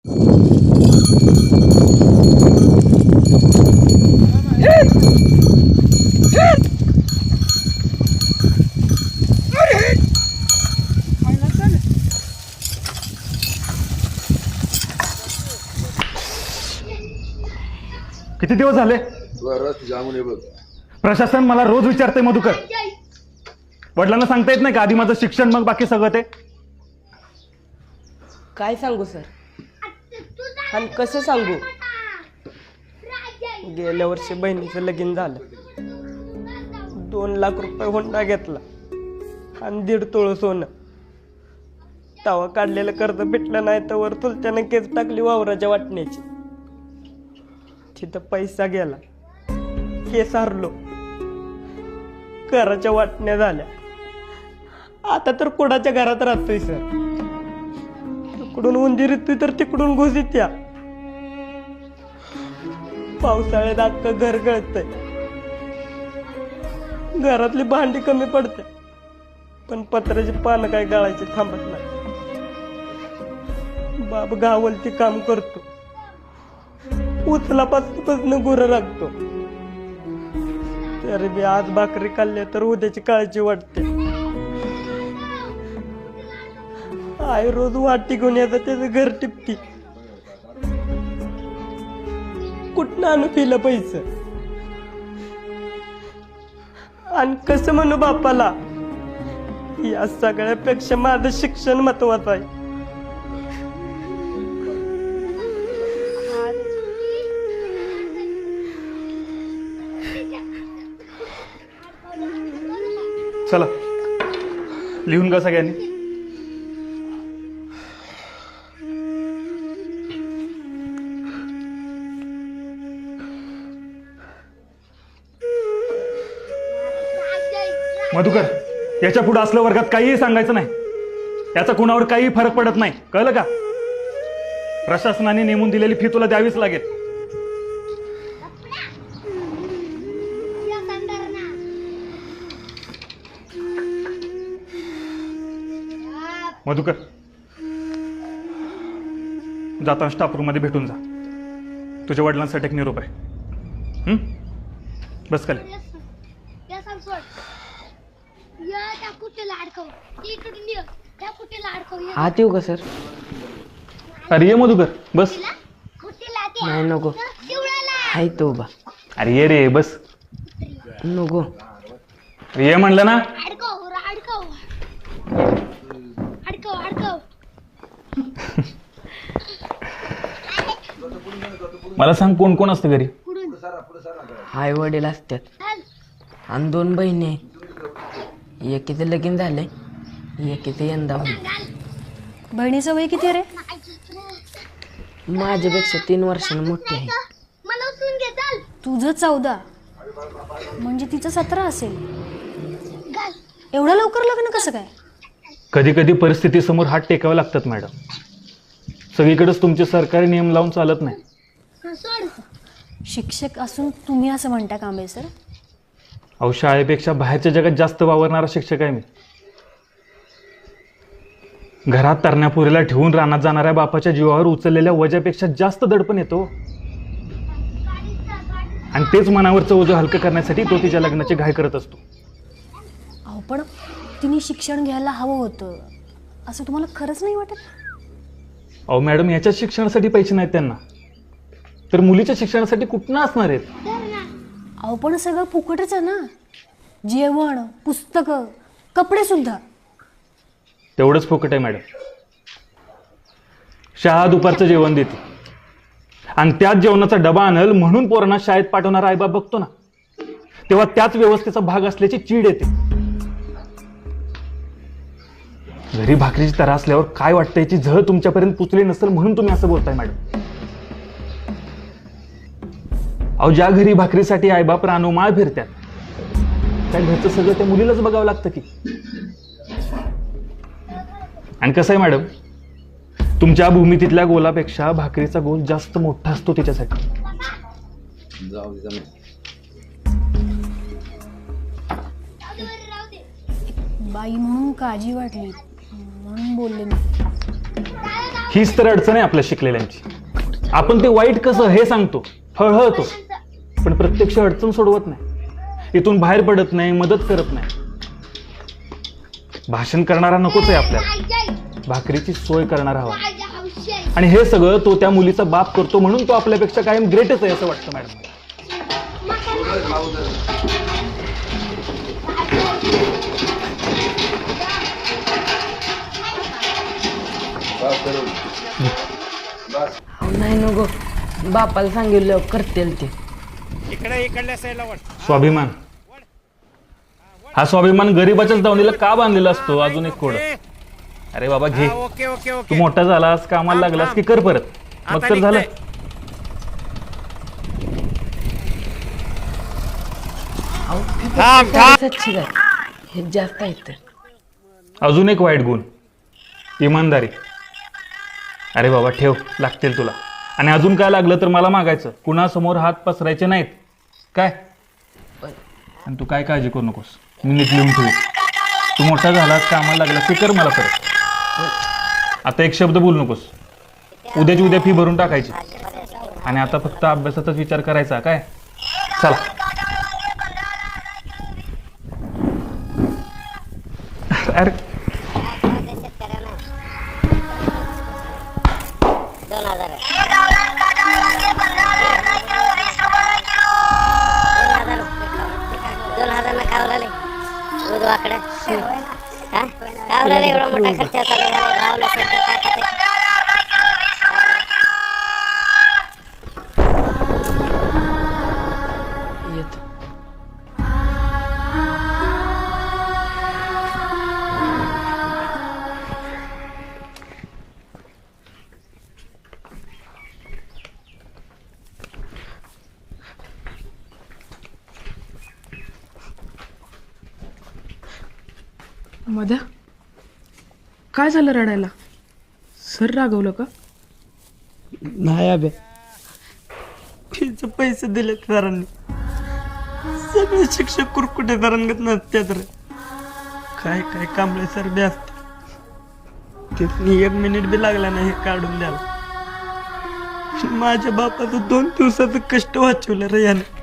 किती दिवस झाले? प्रशासन मला रोज विचारते मधुकर. वडिलांना सांगता येत नाही का आधी माझं शिक्षण मग बाकी सगळं ते? काय सांगू सर आणि कसं सांगू? गेल्या वर्षी बहिणीचं लगीन झालं, 2 लाख रुपये हुंडा घेतला आणि 1.5 तोळ सोनं. तवा काढलेलं कर्ज भेटलं नाही तर वर चुलत्यानं केस टाकली वावराच्या वाटण्याची. तिथं पैसा गेला, केस हरलो, घराच्या वाटण्या झाल्या. आता तर कोणाच्या घरात राहतोय सर. तिकडून उंदीर येतोय तर तिकडून घुस येत्या. पावसाळ्यात अख्खं घर गळतंय. घरातली भांडी कमी पडते पण पत्र्याची पानं काय गळायची थांबत नाही. बाप गावलती काम करतो, उचलापासून गुरं राखतो. तरी बी आज भाकरी खाल्ली तर उद्याची काळजी वाटते. आई रोज वाटी घेऊन येतात, त्याचं घर टिपती. कुठनं आणू पिलं पैसे आणि कसं म्हणू बापाला? या सगळ्यापेक्षा माझं शिक्षण महत्वाचं आहे. चला लिहून का सगळ्यांनी? मधुकर, याच्या पुढे असलं वर्गात काहीही सांगायचं नाही. याचा कुणावर काही फरक पडत नाही, कळलं का? प्रशासनाने नेमून दिलेली फी तुला द्यावीच लागेल. मधुकर, जाताना स्टाफ रूम मध्ये भेटून जा. तुझ्या वडिलांसाठी एक निरोप आहे. बस खाली. आत येऊ का सर? अरे ये मधुकर, बस. नाही नको, आहे तो उभा. अरे ये रे, बस. नको, अरे ये म्हणलं ना. मला सांग, कोण कोण असतं घरी? आई वडील असतात आणि 2 बहिणी आहेत. एकीचं लगीन झालंय, एकीचं यंदा होईल. बहिणीचं वय किती रे? माझ्यापेक्षा 3 वर्षांनी मोठी आहे. तुझं 14 म्हणजे तिचं 17 असेल. एवढं लवकर लग्न कसं काय? कधी कधी परिस्थितीसमोर हात टेकावे लागतात मॅडम. सगळीकडेच तुमचे सरकारी नियम लावून चालत नाही. शिक्षक असून तुम्ही असं म्हणता कांबळे सर? अहो, शाळेपेक्षा बाहेरच्या जगात जास्त वावरणारा शिक्षक आहे मी. घरात तरण्यापुरीला ठेवून रानात जाणाऱ्या बापाच्या जीवावर उचललेल्या वजापेक्षा जास्त दडपण येतो. आणि तेच मनावरचं ओझं हलकं करण्यासाठी तो तिच्या लग्नाची घाई करत असतो. अहो पण तिने शिक्षण घ्यायला हवं होतं असं तुम्हाला खरंच नाही वाटत? अहो मॅडम, याच्या शिक्षणासाठी पैसे नाहीत त्यांना, तर मुलीच्या शिक्षणासाठी कुठनं असणार आहेत? अहो पण सगळं फुकटच आहे ना. जेवण, पुस्तकं, कपडे सुद्धा. तेवढंच फुकट आहे मॅडम. शाळा दुपारचं जेवण देते आणि त्याच जेवणाचा डबा आणल म्हणून पोरांना शाळेत पाठवणारा आईबाप बघतो ना, तेव्हा त्याच व्यवस्थेचा भाग असल्याची चीड येते. घरी भाकरीची तरा असल्यावर काय वाटतं याची झळ तुमच्यापर्यंत पुचली नसेल म्हणून तुम्ही असं बोलताय मॅडम. अहो, ज्या घरी भाकरीसाठी आईबाप रानोमाळ फिरतात त्या घरचं सगळं त्या मुलीलाच बघावं लागतं की. आणि कसं आहे मॅडम, तुमच्या भूमितीतल्या गोलापेक्षा भाकरीचा गोल जास्त मोठा असतो तिच्यासाठी. बाई म्हणून काळजी वाटली म्हणून बोलले मी. हीच तर अडचण आहे आपल्या शिकलेल्यांची. आपण ते वाईट कसं हे सांगतो, हळहळतो, पण प्रत्यक्ष अडचण सोडवत नाही, इथून बाहेर पडत नाही, मदत करत नाही. भाषण करणारा नकोच आहे आपल्याला, भाकरीची सोय करणारा हवा. आणि हे सगळं तो त्या मुलीचा बाप करतो म्हणून तो आपल्यापेक्षा कायम ग्रेटच आहे असं वाटतं मॅडम. नाही नको, बापाला सांगितलं करतील ते. स्वाभिमान, हा स्वाभिमान गरीबाच्याच दावणीला का बांधलेला असतो? अजून एक कोड. अरे बाबा घे, तू मोठा झालास, कामाला लागलास की कर परत, मग तर झालं. सच्ची काय हे जास्त आहेत तर. अजून एक वाईट गुण, इमानदारी. अरे बाबा ठेव, लागतील तुला. आणि अजून काय लागलं तर मला मागायचं, कुणासमोर हात पसरायचे नाहीत काय. आणि तू काय काळजी करू नकोस, मी नीट लिहून ठेवू. तू मोठा झालास, कामाला लागलास की कर मला परत. आता एक शब्द बोलू नकोस. उद्याची उद्या फी भरून टाकायची. आणि आता फक्त अभ्यासाचाच विचार करायचा काय. चला. अरे एवढा मोठा खर्च येत मध्या काय झालं रडायला? सर रागवलं का? नाही अबे, फीचे पैसे दिले सरांनी. सगळे शिक्षक कुरकुटे तरंगत नसतात रे. काय काय कांबळे सर बी असते. तिथनी 1 मिनिट बी लागला नाही हे काढून द्यायला. माझ्या बापाचं 2 दिवसाचं कष्ट वाचवलं रे याने.